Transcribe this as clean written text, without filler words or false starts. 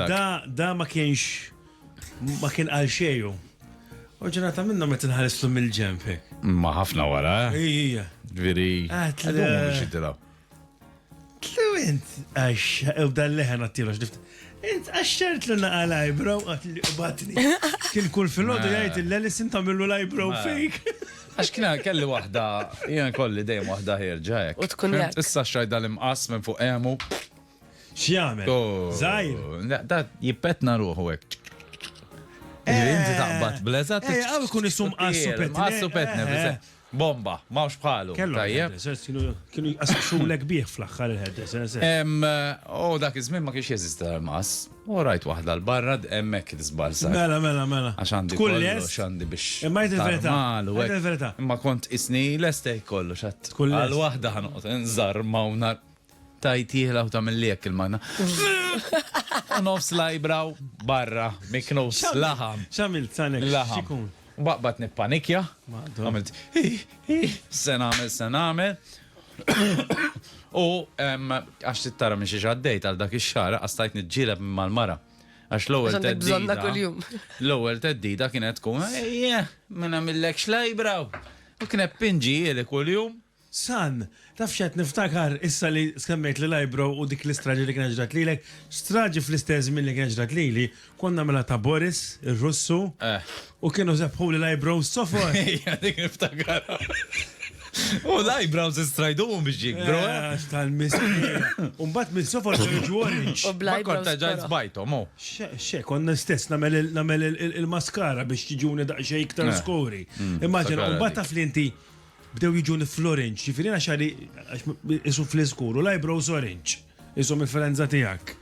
Da ma kienx ma kien għal xejju. Uġġenata minna ma tinħarislu mill-ġemp. Ma ħafna wara, Ija. Veri. Tlu biex jittilaw. int għax, u dal-leħen għattilu xdift. Int għaxċert l-na għal-eyebrow għatli batni. Kien kull fil-ħodu jgħajt il-lelis intamillu l-eyebrow fake. Għax kien kelli wahda, jena kolli dejjem wahda ħirġajek. U tkun jak. Issa xajda l-imqas minn fuq emu. X'jagħmel? Żgħir. Da jippetna ruħu hekk. Inti taqbad bleza. Għaw ikun isum qassu petni. Qassu petni, bomba, mawx bħalu. Tajjeb. Kienu jqassu l bieħ fl-axħar il-ħeddes. U dak iż-żmien ma kienx jeżista l-maqas. U rajt waħda l-barra hemmhekk il-żbalsa. Mela. Għax għandi Tkun kollox lest? għandi biex. Imma jgħid il-verità. tarmal u hekk. Jgħid il-verità. Imma kont isni lestej kollox għat. Tkun lest? Għal waħda ħanoqgħod inżarma u nar tajtieħla u tagħmel il-magna. Nofs lajbraw barra miknus laħam. X'għamilt sanek? Laħam. X'ikun? Baqbat nippanikja. Għamilt sen għamel. U għax tittara minn xi ġaddejt għal dak ix-xara għastajt nitġieleb mal-mara. Għax l-ewwel Għandek bżonna teddida. kuljum. L-ewwel teddida kienet tkun minn għamillek xlajbraw. U kienet pinġi kuljum. San, taf xed niftakar issa li skemmejt li lajbro u dik l-istraġi li kien ġrat lilek, straġi fl-istess minn li kien ġrat lili, konna mela ta' Boris, il-Russu, u kienu zebħu li lajbro s-sofor. Dik niftakar. U lajbraw s-strajdu biex ġik, bro. Tal-miskija. Umbat mill-sofor ġu orange. U blajbra. Bakkorta ġajt bajtom, u. Xe, konna stess namel il-maskara biex ġiġuni daqxej iktar skori. Immaġina, umbat taf li inti bdew jiġuni fl-orange, ġifirina xari jisu fl-iskur, u lajbrows orange, jisu mill-ferenza tijak.